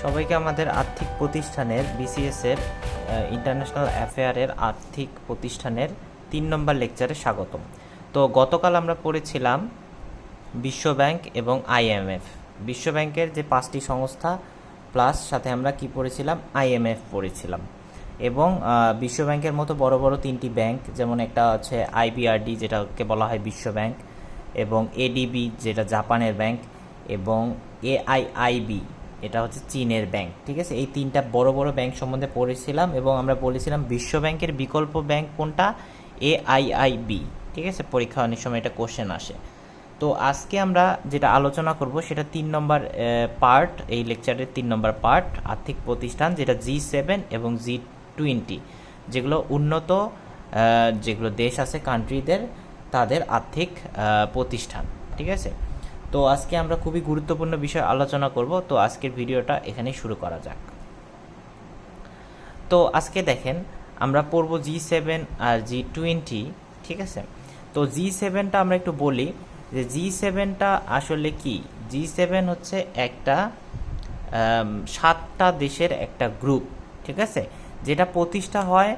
সবাইকে আমাদের আর্থিক প্রতিষ্ঠানের BCS এর ইন্টারন্যাশনাল অ্যাফেয়ারের আর্থিক প্রতিষ্ঠানের 3 নম্বর লেকচারে স্বাগতম। তো গতকাল আমরা পড়েছিলাম বিশ্ব ব্যাংক এবং IMF। বিশ্ব ব্যাংকের যে 5টি সংস্থা প্লাস সাথে আমরা কি পড়েছিলাম, IMF পড়েছিলাম। এবং বিশ্ব ব্যাংকের মতো বড় বড় 3টি ব্যাংক, যেমন একটা হচ্ছে IBRD যেটাকে বলা হয় বিশ্ব ব্যাংক, এবং ADB যেটা জাপানের ব্যাংক, এবং AIIB এটা হচ্ছে চীনের ব্যাংক। ঠিক আছে, এই 3টা বড় বড় ব্যাংক সম্বন্ধে পড়েছিলাম এবং আমরা বলেছিলাম বিশ্ব ব্যাংকের বিকল্প ব্যাংক কোনটা, AIIB। ঠিক আছে, পরীক্ষা অনেক সময় এটা কোশ্চেন আসে। তো আজকে আমরা যেটা আলোচনা করব সেটা 3 নম্বর পার্ট, এই লেকচারের 3 নম্বর পার্ট, আর্থিক প্রতিষ্ঠান, যেটা G7 এবং G20, যেগুলো উন্নত যেগুলো দেশ আছে কান্ট্রিদের, তাদের আর্থিক প্রতিষ্ঠান। ঠিক আছে, তো আজকে আমরা খুবই গুরুত্বপূর্ণ বিষয় আলোচনা করব। তো আজকের ভিডিওটা এখানেই শুরু করা যাক। তো আজকে দেখেন আমরা পড়ব G7 আর G20। ঠিক আছে, তো G7টা আমরা একটু বলি যে G7টা আসলে কি। G7 হচ্ছে একটা 7টা দেশের একটা গ্রুপ। ঠিক আছে, যেটা প্রতিষ্ঠা হয়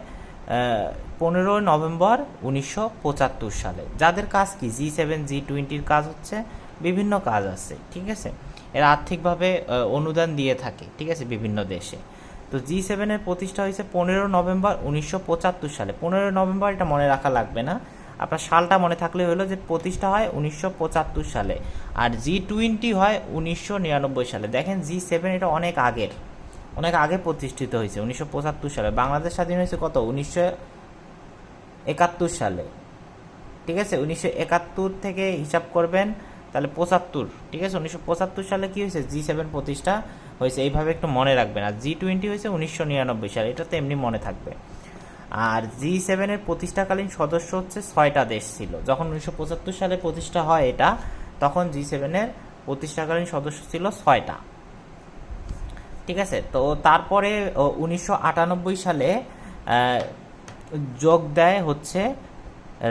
15 নভেম্বর 1975 সালে। যাদের কাজ কি, G7 G20-র কাজ হচ্ছে বিভিন্ন কাজ আছে। ঠিক আছে, এরা আর্থিকভাবে অনুদান দিয়ে থাকে। ঠিক আছে, বিভিন্ন দেশে। তো G7-এর প্রতিষ্ঠা হয়েছে 15 নভেম্বর 1975 সালে। 15 নভেম্বর এটা মনে রাখা লাগবে না, আপনার সালটা মনে থাকলে হলো যে প্রতিষ্ঠা হয় 1975 সালে। আর G20 হয় 1999 সালে। দেখেন G7 এটা অনেক আগে প্রতিষ্ঠিত হয়েছে, 1975 সালে। বাংলাদেশ স্বাধীন হয়েছে কত, 1971 সালে। ঠিক আছে, 1971 থেকে হিসাব করবেন তাহলে 75। ঠিক আছে, 1975 সালে কি হয়েছে, G7 প্রতিষ্ঠা হয়েছে। এইভাবে একটু মনে রাখবেন। আর G20 হয়েছে 1999 সালে, এটা তো এমনি মনে থাকবে। আর G7-এর প্রতিষ্ঠাকালীন সদস্য হচ্ছে 6টা দেশ ছিল। যখন 1975 সালে প্রতিষ্ঠা হয় এটা, তখন G7-এর প্রতিষ্ঠাকালীন সদস্য ছিল 6টা। ঠিক আছে, তো তারপরে 1998 সালে যোগ দেয় হচ্ছে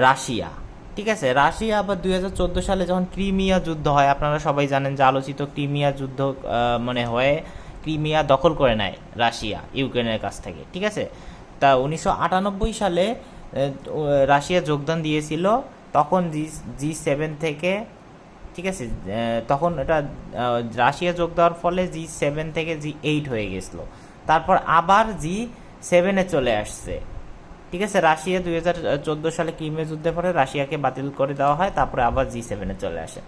রাশিয়া। ঠিক আছে, রাশিয়া আবার 2014 সালে যখন ক্রিমিয়া যুদ্ধ হয়, আপনারা সবাই জানেন যে আলোচিত ক্রিমিয়া যুদ্ধ হয়ে ক্রিমিয়া দখল করে নেয় রাশিয়া ইউক্রেনের কাছ থেকে। ঠিক আছে, তা 1998 সালে রাশিয়া যোগদান দিয়েছিল, তখন G7 থেকে। ঠিক আছে, তখন এটা রাশিয়া যোগ দেওয়ার ফলে G7 থেকে G8 হয়ে গেছিলো। তারপর আবার G7-এ চলে আসছে। ঠিক আছে, রাশিয়া 2014 সালে ক্রিমিয়া যুদ্ধের পরে রাশিয়াকে বাতিল করে দেওয়া হয়, তারপরে আবার G7-এ চলে আসে।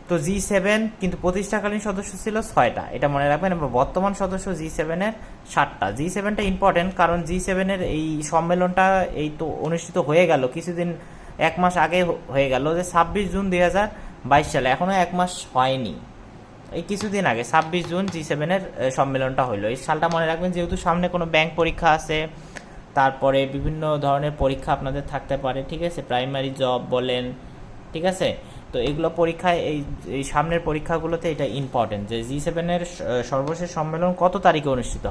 তো G7 কিন্তু প্রতিষ্ঠাকালীন সদস্য ছিল 6টা, এটা মনে রাখবেন। এবং বর্তমান সদস্য G7-এর 7টা। G7টা ইম্পর্টেন্ট, কারণ G7-এর এই সম্মেলনটা এই তো অনুষ্ঠিত হয়ে গেল কিছুদিন, 1 মাস আগে হয়ে গেল, যে 26 জুন 2022 সালে। এখনো 1 মাস হয়নি, এই কিছুদিন আগে 26 জুন G7-এর সম্মেলনটা হইলো। এই সালটা মনে রাখবেন, যেহেতু সামনে কোনো ব্যাংক পরীক্ষা আছে, তারপরে বিভিন্ন ধরনের পরীক্ষা আপনাদের থাকতে পারে। ঠিক আছে, প্রাইমারি জব বলেন। ঠিক আছে, তো এগুলো পরীক্ষায় এই সামনের পরীক্ষাগুলোতে এটা ইম্পর্টেন্ট, যে G7-এর সর্বশেষ সম্মেলন কত তারিখে অনুষ্ঠিত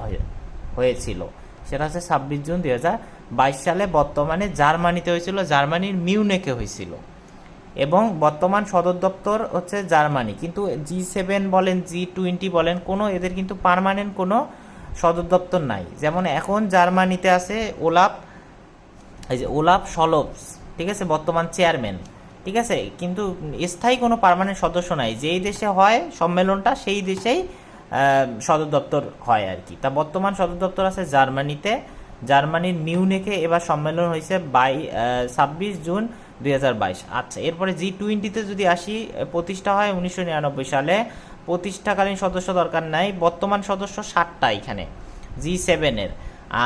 হয়েছিল, সেটা হচ্ছে 26 জুন 2022 সালে। বর্তমানে জার্মানিতে হয়েছিল, জার্মানির মিউনিকে হয়েছিল, এবং বর্তমান সদর দপ্তর হচ্ছে জার্মানি। কিন্তু G7 বলেন, G20 বলেন, কোনো এদের কিন্তু পার্মানেন্ট কোনো সদর দপ্তর নাই। যেমন এখন জার্মানিতে আছে ওলাফ শলবস। ঠিক আছে, বর্তমান চেয়ারম্যান। ঠিক আছে, কিন্তু স্থায়ী কোনো পার্মানেন্ট সদস্য নাই। যেই দেশে হয় সম্মেলনটা সেই দেশেই সদর দপ্তর হয় আর কি। তা বর্তমান সদর দপ্তর আছে জার্মানিতে, জার্মানির মিউনিকে এবার সম্মেলন হয়েছে 26 জুন 2022। আচ্ছা, এরপরে G20-তে যদি আসি, প্রতিষ্ঠা হয় 1999 সালে। প্রতিষ্ঠাকালীন সদস্য দরকার নাই, বর্তমান সদস্য 7টা এখানে G7-এর।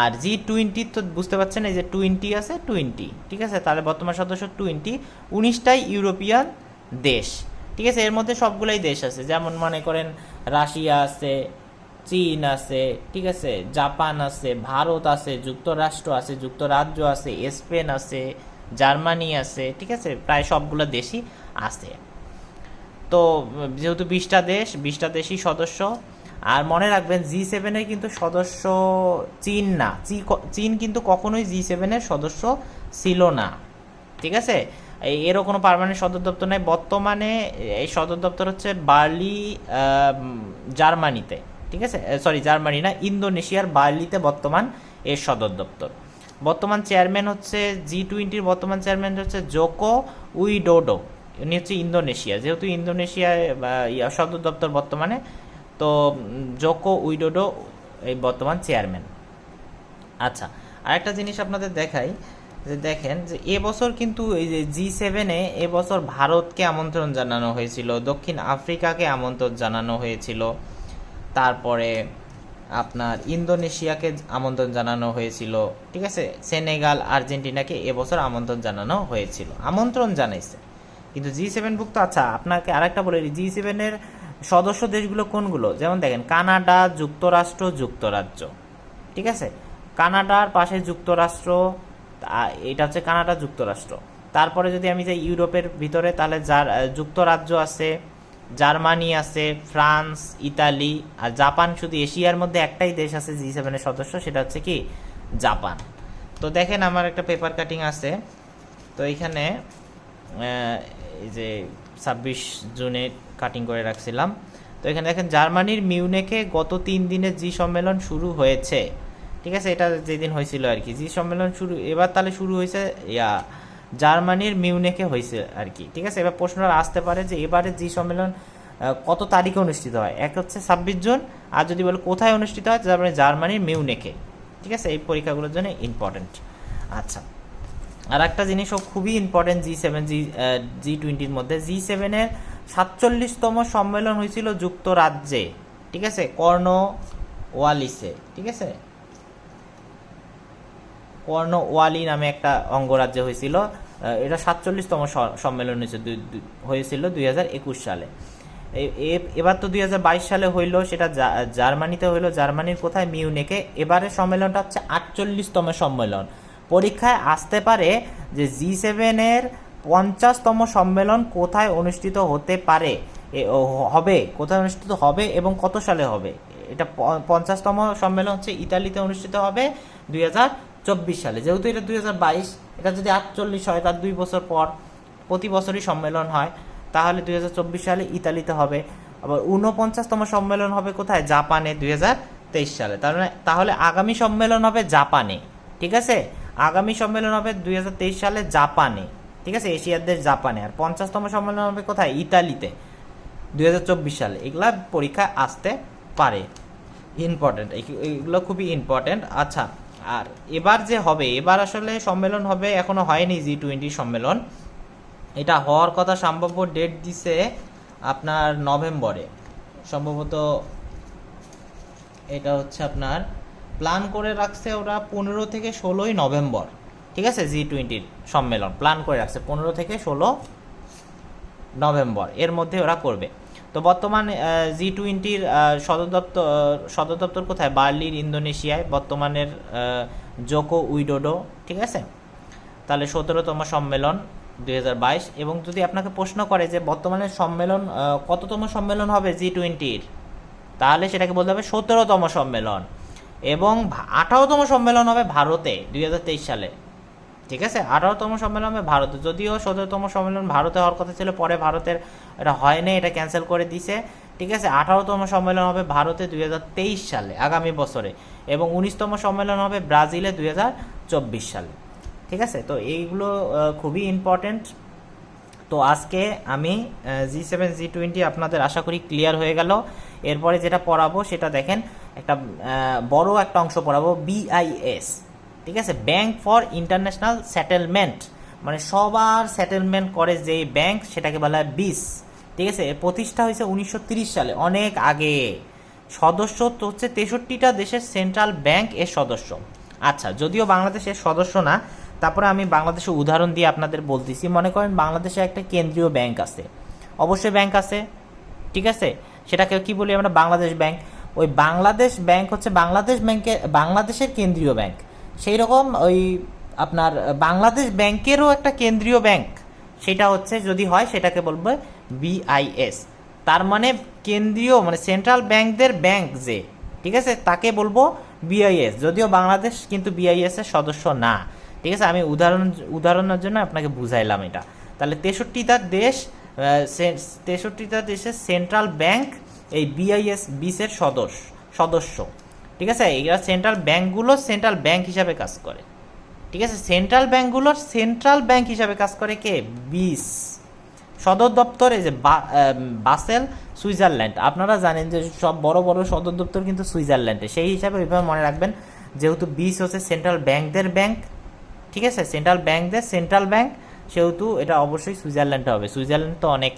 আর G20 তো বুঝতে পারছেন, এই যে 20 আছে, 20। ঠিক আছে, তাহলে বর্তমান সদস্য 20, 19টাই ইউরোপিয়ান দেশ। ঠিক আছে, এর মধ্যে সবগুলাই দেশ আছে, যেমন মনে করেন রাশিয়া আছে, চীন আছে, ঠিক আছে, জাপান আছে, ভারত আছে, যুক্তরাষ্ট্র আছে, যুক্তরাজ্য আছে, স্পেন আছে, জার্মানি আছে। ঠিক আছে, প্রায় সবগুলো দেশই আছে। তো যেহেতু 20টা দেশই সদস্য। আর মনে রাখবেন G7-এর কিন্তু সদস্য চীন না, চীন কিন্তু কখনোই G7-এর সদস্য ছিল না। ঠিক আছে, এরও কোনো পার্মানেন্ট সদর দপ্তর নেই। বর্তমানে এই সদর দপ্তর হচ্ছে বার্লি, জার্মানিতে। ঠিক আছে, সরি জার্মানি না, ইন্দোনেশিয়ার বার্লিতে বর্তমান এর সদর দপ্তর। বর্তমান চেয়ারম্যান হচ্ছে G20-র বর্তমান চেয়ারম্যান হচ্ছে জোকো উইডোডো, উনি হচ্ছে ইন্দোনেশিয়া, যেহেতু ইন্দোনেশিয়ায় সদর দপ্তর বর্তমানে, তো জোকো উইডোডো এই বর্তমান চেয়ারম্যান। আচ্ছা, আরেকটা জিনিস আপনাদের দেখাই, যে দেখেন যে এবছর কিন্তু এই যে G7-এ এবছর ভারতকে আমন্ত্রণ জানানো হয়েছিল, দক্ষিণ আফ্রিকাকে আমন্ত্রণ জানানো হয়েছিল, তারপরে আপনার ইন্দোনেশিয়াকে আমন্ত্রণ জানানো হয়েছিল, ঠিক আছে, সেনেগাল আর্জেন্টিনাকে এবছর আমন্ত্রণ জানানো হয়েছিল, আমন্ত্রণ জানাইছে কিন্তু G7ভুক্ত। আচ্ছা, আপনাকে আরেকটা বলে দিই, G7-এর সদস্য দেশগুলো কোনগুলো, যেমন দেখেন কানাডা, যুক্তরাষ্ট্র, যুক্তরাজ্য, ঠিক আছে, কানাডার পাশে যুক্তরাষ্ট্র, এটা হচ্ছে কানাডা যুক্তরাষ্ট্র। তারপরে যদি আমি যাই ইউরোপের ভিতরে, তাহলে যুক্তরাজ্য আছে, জার্মানি আছে, ফ্রান্স, ইতালি, আর জাপান। শুধু এশিয়ার মধ্যে একটাই দেশ আছে G7-এর সদস্য, সেটা হচ্ছে কি জাপান। তো দেখেন আমার একটা পেপার কাটিং আছে, তো এইখানে এই যে 26 জুনে কাটিং করে রাখছিলাম। তো এখানে দেখেন জার্মানির মিউনিখে গত 3 দিনের জি সম্মেলন শুরু হয়েছে, ঠিক আছে, এটা যেদিন হয়েছিল আর কি জি সম্মেলন শুরু, এবার তাহলে শুরু হয়েছে জার্মানির মিউনিখে হয়েছে আর কি, ঠিক আছে। এবার প্রশ্ন আসতে পারে যে এবারে জি সম্মেলন কত তারিখে অনুষ্ঠিত হয়, এক হচ্ছে 26 জুন, আর যদি বলে কোথায় অনুষ্ঠিত হয়, জার্মানির মিউনিখে, ঠিক আছে। এই পরীক্ষাগুলোর জন্য ইম্পর্টেন্ট। আচ্ছা, আর একটা জিনিসও খুবই ইম্পর্টেন্ট G20-র মধ্যে, G7-এর 47তম সম্মেলন হয়েছিল যুক্তরাজ্যে, ঠিক আছে, কর্নওয়ালিসে, ঠিক আছে, কর্নওয়ালি নামে একটা অঙ্গরাজ্যে হয়েছিল। এটা 47তম সম্মেলন হয়েছিল 2021 সালে। এবার তো 2022 সালে হইলো, সেটা জার্মানিতে হইলো, জার্মানির কোথায়, মিউনিখে। এবারের সম্মেলনটা হচ্ছে 48তম সম্মেলন। পরীক্ষায় আসতে পারে যে G7-এর 50তম সম্মেলন কোথায় অনুষ্ঠিত হতে পারে, হবে, কোথায় অনুষ্ঠিত হবে এবং কত সালে হবে। এটা 50তম সম্মেলন হচ্ছে ইতালিতে অনুষ্ঠিত হবে 2024 সালে। যেহেতু এটা 2022, এটা যদি 48 হয়, তার 2 বছর পর, প্রতি বছরই সম্মেলন হয়, তাহলে 2024 সালে ইতালিতে হবে। আবার 49তম সম্মেলন হবে কোথায়, জাপানে 2023 সালে। তাহলে আগামী সম্মেলন হবে জাপানে, ঠিক আছে, আগামী সম্মেলন হবে 2023 সালে জাপানে, ঠিক আছে, এশিয়ার দেশ জাপানে। আর 50তম সম্মেলন হবে কোথায়, ইতালিতে 2024 সালে। এগুলা পরীক্ষা আসতে পারে, ইম্পর্টেন্ট, এগুলো খুবই ইম্পর্টেন্ট। আচ্ছা, আর এবার যে হবে, এবার আসলে সম্মেলন হবে, এখনো হয়নি G20 সম্মেলন, এটা হওয়ার কথা, সম্ভাব্য ডেট দিছে আপনার নভেম্বরে, সম্ভবত এটা হচ্ছে আপনার প্ল্যান করে রাখছে ওরা 15 থেকে 16 নভেম্বর, ঠিক আছে, G20-র সম্মেলন প্ল্যান করে রাখছে 15 থেকে 16 নভেম্বর, এর মধ্যে ওরা করবে। তো বর্তমান G20-র সদর দপ্তর কোথায়, বার্লিন, ইন্দোনেশিয়ায়, বর্তমানের জোকো উইডোডো, ঠিক আছে। তাহলে 17তম সম্মেলন 2022। এবং যদি আপনাকে প্রশ্ন করে যে বর্তমানে সম্মেলন কততম সম্মেলন হবে G20-র, তাহলে সেটাকে বলতে হবে 17তম সম্মেলন। এবং 18তম সম্মেলন হবে ভারতে 2023 সালে, ঠিক আছে, 18তম সম্মেলন হবে ভারতে। যদিও 17তম সম্মেলন ভারতে হওয়ার কথা ছিল, পরে ভারতের এটা হয়নি, এটা ক্যান্সেল করে দিছে, ঠিক আছে। 18তম সম্মেলন হবে ভারতে 2023 সালে, আগামী বছরে। এবং 19তম সম্মেলন হবে ব্রাজিলে 2024 সালে, ঠিক আছে। তো এইগুলো খুবই ইম্পর্টেন্ট। তো আজকে আমি G7 G20 আপনাদের আশা করি ক্লিয়ার হয়ে গেল। এরপরে যেটা পড়াবো সেটা দেখেন, একটা বড় একটা অংশ পড়াবো, BIS, ঠিক আছে, ব্যাংক ফর ইন্টারন্যাশনাল সেটেলমেন্ট, মানে সবার সেটেলমেন্ট করে যে ব্যাংক, সেটাকে বলা হয় BIS, ঠিক আছে। প্রতিষ্ঠা হয়েছে 1930 সালে, অনেক আগে। সদস্য তো হচ্ছে 63টা দেশের সেন্ট্রাল ব্যাংক এর সদস্য। আচ্ছা, যদিও বাংলাদেশের সদস্য না, তারপরে আমি বাংলাদেশের উদাহরণ দিয়ে আপনাদের বলতেছি। মনে করেন বাংলাদেশে একটা কেন্দ্রীয় ব্যাংক আছে, অবশ্যই ব্যাংক আছে, ঠিক আছে, সেটাকে কি বলি আমরা, বাংলাদেশ ব্যাংক। ওই বাংলাদেশ ব্যাংক হচ্ছে বাংলাদেশের কেন্দ্রীয় ব্যাংক। সেই রকম ওই আপনার বাংলাদেশ ব্যাংকেরও একটা কেন্দ্রীয় ব্যাংক, সেটা হচ্ছে যদি হয় সেটাকে বলবো BIS। তার মানে কেন্দ্রীয়, মানে সেন্ট্রাল ব্যাংকদের ব্যাংক যে, ঠিক আছে, তাকে বলবো BIS। যদিও বাংলাদেশ কিন্তু BIS এর সদস্য না, ঠিক আছে। আমি উদাহরণের জন্য আপনাকে বুঝাইলাম এটা। তাহলে 63টা দেশের সেন্ট্রাল ব্যাংক এই BIS এর সদস্য, ঠিক আছে। এরা সেন্ট্রাল ব্যাঙ্কগুলো সেন্ট্রাল ব্যাঙ্ক হিসাবে কাজ করে, ঠিক আছে। সেন্ট্রাল ব্যাঙ্কগুলোর সেন্ট্রাল ব্যাঙ্ক হিসাবে কাজ করে কে? বিস। সদর দপ্তর এই যে বাসেল, সুইজারল্যান্ড। আপনারা জানেন যে সব বড় বড় সদর দপ্তর কিন্তু সুইজারল্যান্ডে, সেই হিসাবে ওইভাবে মনে রাখবেন। যেহেতু বিস হচ্ছে সেন্ট্রাল ব্যাঙ্কদের ব্যাঙ্ক, ঠিক আছে, সেন্ট্রাল ব্যাঙ্কদের সেন্ট্রাল ব্যাঙ্ক, সেহেতু এটা অবশ্যই সুইজারল্যান্ডে হবে। সুইজারল্যান্ড তো অনেক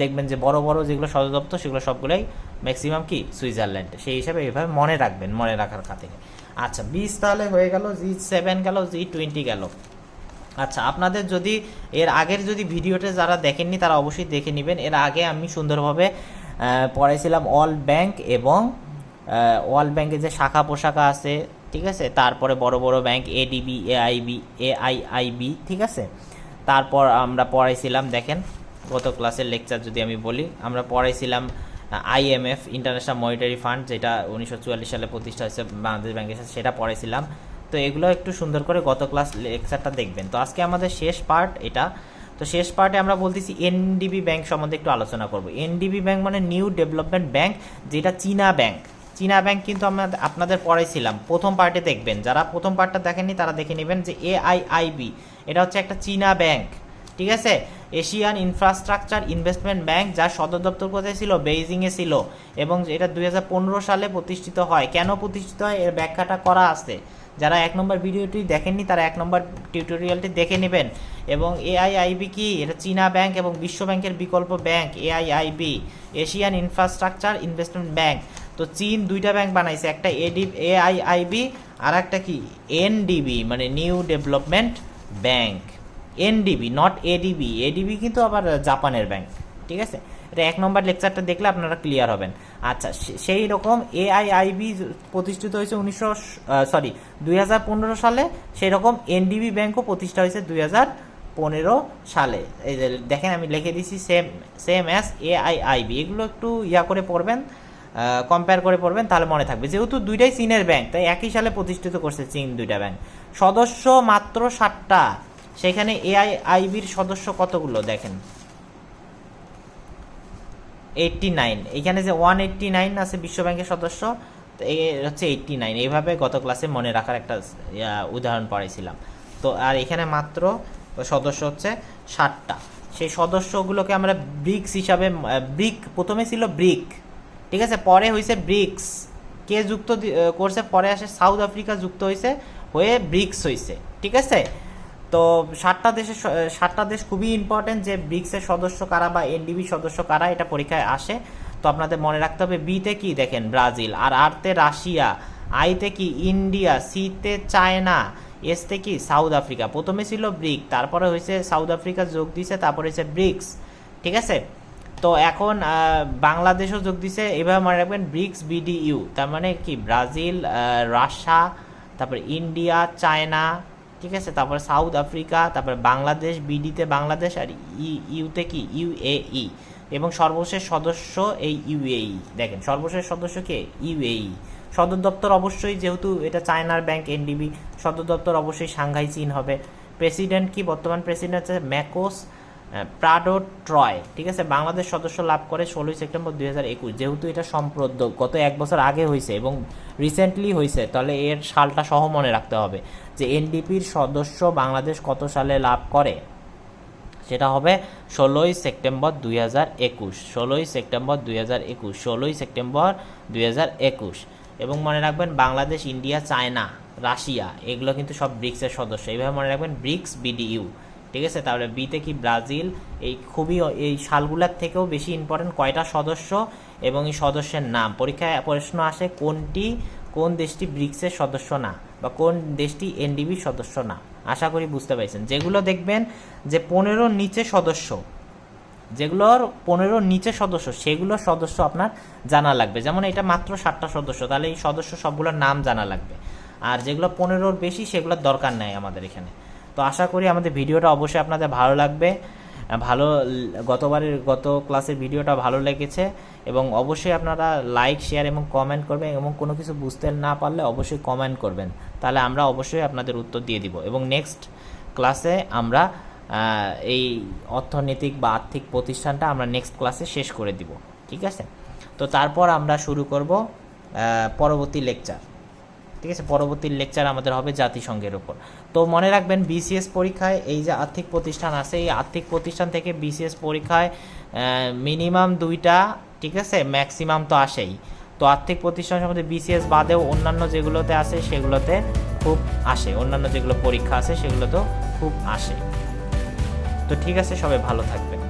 দেখবেন যে বড় বড় যেগুলো সদর দপ্তর সেগুলো সবগুলোই ম্যাক্সিমাম কি সুইজারল্যান্ডে, সেই হিসাবে এইভাবে মনে রাখবেন, মনে রাখার খাতিরে। আচ্ছা, 20 তাহলে হয়ে গেল, G7 গেল, G20 গেল। আচ্ছা, আপনাদের যদি এর আগের যদি ভিডিওটা যারা দেখেননি তারা অবশ্যই দেখে নেবেন। এর আগে আমি সুন্দরভাবে পড়াইছিলাম ওয়ার্ল্ড ব্যাংক এবং ওয়ার্ল্ড ব্যাংকের যে শাখা পোশাখা আছে, ঠিক আছে, তারপরে বড় বড় ব্যাংক এডিবি, এআইআইবি, ঠিক আছে। তারপর আমরা পড়াইছিলাম, দেখেন গত ক্লাসের লেকচার যদি আমি বলি, আমরা পড়াইছিলাম IMF, ইন্টারন্যাশনাল মনিটারি ফান্ড, যেটা 1944 সালে প্রতিষ্ঠা হয়েছে বাংলাদেশ ব্যাংকের সাথে, সেটা পড়াইছিলাম। তো এগুলো একটু সুন্দর করে গত ক্লাস লেকচারটা দেখবেন। তো আজকে আমাদের শেষ পার্ট এটা। তো শেষ পার্টে আমরা বলতেছি এনডিবি ব্যাংক সম্বন্ধে একটু আলোচনা করব। এনডিবি ব্যাংক মানে নিউ ডেভেলপমেন্ট ব্যাংক, যেটা চীনা ব্যাংক। চীনা ব্যাংক কিন্তু আমরা আপনাদের পড়াইছিলাম, প্রথম পার্টে দেখবেন। যারা প্রথম পার্টটা দেখেননি তারা দেখে নেবেন যে এআইআইবি এটা হচ্ছে একটা চীনা ব্যাংক, ঠিক আছে। এশিয়ান ইনফ্রাস্ট্রাকচার ইনভেস্টমেন্ট ব্যাংক, যার সদর দপ্তর কোথায় ছিল? বেইজিংয়ে ছিল, এবং এটা 2015 সালে প্রতিষ্ঠিত হয়। কেন প্রতিষ্ঠিত হয় এর ব্যাখ্যাটা করা আছে। যারা 1 নম্বর ভিডিওটি দেখেননি তারা 1 নম্বর টিউটোরিয়ালটি দেখে নেবেন। এবং এআইআইবি কি? এটা চীনা ব্যাংক এবং বিশ্ব ব্যাংকের বিকল্প bank. AIIB Asian infrastructure investment bank. তো চীন দুইটা ব্যাংক বানাইছে, একটা এআইআইবি আর একটা কি এনডিবি, মানে new development bank. NDB, not ADB. ADB কিন্তু আবার জাপানের ব্যাংক, ঠিক আছে। এটা 1 নম্বর লেকচারটা দেখলে আপনারা ক্লিয়ার হবেন। আচ্ছা, সেই রকম এআইআইবি প্রতিষ্ঠিত হয়েছে 2015 সালে, সেই রকম এনডিবি ব্যাংকও প্রতিষ্ঠা হয়েছে 2015 সালে। এই যে দেখেন আমি লিখে দিচ্ছি সেম অ্যাজ এআইআইবি। এগুলো একটু করে পড়বেন, কম্পেয়ার করে পড়বেন, তাহলে মনে থাকবে। যেহেতু দুইটাই চীনের ব্যাংক, তাই একই সালে প্রতিষ্ঠিত করছে চীন দুইটা ব্যাংক। সদস্য মাত্র 7টা। সেখানে এআইআইবির সদস্য কতগুলো দেখেন, 89। এখানে যে 189 আছে বিশ্ব ব্যাংকের সদস্য, এই হচ্ছে 89। এইভাবে গত ক্লাসে মনে রাখার একটা উদাহরণ পড়াইছিলাম। তো আর এখানে মাত্র সদস্য হচ্ছে 7টা। সেই সদস্যগুলোকে আমরা ব্রিক্স হিসাবে, প্রথমে ছিল ব্রিক, ঠিক আছে, পরে হয়েছে ব্রিক্স। কে যুক্ত করছে? পরে আসে সাউথ আফ্রিকা যুক্ত হয়ে ব্রিক্স হয়েছে, ঠিক আছে। তো 7টা দেশ খুবই ইম্পর্টেন্ট, যে ব্রিক্সের সদস্য কারা বা এনডিবি সদস্য কারা, এটা পরীক্ষায় আসে। তো আপনাদের মনে রাখতে হবে। বিতে কি দেখেন ব্রাজিল, আর আরতে রাশিয়া, আইতে কি ইন্ডিয়া, সিতে চায়না, এসতে কি সাউথ আফ্রিকা। প্রথমে ছিল ব্রিক, তারপরে হয়েছে সাউথ আফ্রিকা যোগ দিছে, তারপরে হয়েছে ব্রিক্স, ঠিক আছে। তো এখন বাংলাদেশও যোগ দিছে। এভাবে মনে রাখবেন ব্রিক্স বিডিইউ, তার মানে কি ব্রাজিল, রাশিয়া, তারপরে ইন্ডিয়া, চায়না, ঠিক আছে, তারপরে সাউথ আফ্রিকা, তারপরে বাংলাদেশ, বিডিতে বাংলাদেশ, আর ইউতে কি ইউএই। এবং সর্বশেষ সদস্য এই ইউএই। দেখেন সর্বশেষ সদস্য কে? ইউএই। সদর দপ্তর অবশ্যই, যেহেতু এটা চায়নার ব্যাংক এনডিবি, সদর দপ্তর অবশ্যই সাংঘাই চীন হবে। প্রেসিডেন্ট কি? বর্তমান প্রেসিডেন্ট হচ্ছে ম্যাকোস প্রাডো ট্রয়, ঠিক আছে। বাংলাদেশ সদস্য লাভ করে 16 সেপ্টেম্বর 2021। যেহেতু এটা সম্প্রদ গত 1 বছর আগে হয়েছে এবং রিসেন্টলি হয়েছে, তাহলে এর সালটা সহ মনে রাখতে হবে যে এনডিপির সদস্য বাংলাদেশ কত সালে লাভ করে। সেটা হবে 16 সেপ্টেম্বর 2021। 16 September 2021, 16 September 2021। এবং মনে রাখবেন বাংলাদেশ, ইন্ডিয়া, চায়না, রাশিয়া, এগুলো কিন্তু সব ব্রিক্সের সদস্য। এইভাবে মনে রাখবেন ব্রিক্স বিডিইউ, ঠিক আছে। তাহলে বিতে কি ব্রাজিল। এই সালগুলোর থেকেও বেশি ইম্পর্টেন্ট কয়টা সদস্য এবং এই সদস্যের নাম। পরীক্ষায় প্রশ্ন আসে কোন দেশটি ব্রিক্সের সদস্য না, বা কোন দেশটি এনডিবির সদস্য না। আশা করি বুঝতে পারছেন। যেগুলো দেখবেন যে 15 নিচে সদস্য, যেগুলোর 15 নিচে সদস্য, সেগুলোর সদস্য আপনার জানা লাগবে। যেমন এটা মাত্র 7টা সদস্য, তাহলে এই সদস্য সবগুলোর নাম জানা লাগবে। আর যেগুলো 15-র বেশি সেগুলোর দরকার নাই আমাদের এখানে। তো আশা করি আমাদের ভিডিওটা অবশ্যই আপনাদের ভালো লাগবে। গত ক্লাসের ভিডিওটা ভালো লেগেছে, এবং অবশ্যই আপনারা লাইক, শেয়ার এবং কমেন্ট করবেন, এবং কোনো কিছু বুঝতে না পারলে অবশ্যই কমেন্ট করবেন, তাহলে আমরা অবশ্যই আপনাদের উত্তর দিয়ে দিব। এবং নেক্সট ক্লাসে আমরা এই অর্থনৈতিক বা আর্থিক প্রতিষ্ঠানটা আমরা নেক্সট ক্লাসে শেষ করে দিব, ঠিক আছে। তো তারপর আমরা শুরু করব পরবর্তী লেকচার, ঠিক আছে, পরবর্তী লেকচার আমাদের হবে জাতিসংঘের উপর। তো মনে রাখবেন বিসিএস পরীক্ষায় এই যে আর্থিক প্রতিষ্ঠান আছে, এই আর্থিক প্রতিষ্ঠান থেকে বিসিএস পরীক্ষায় মিনিমাম 2টা, ঠিক আছে, ম্যাক্সিমাম তো আসেই। তো আর্থিক প্রতিষ্ঠান সম্বন্ধে বিসিএস বাদেও অন্যান্য যেগুলোতে আছে সেগুলোতে খুব আসে, অন্যান্য যেগুলো পরীক্ষা আছে সেগুলোতেও খুব আসে। তো ঠিক আছে, সবাই ভালো থাকবেন।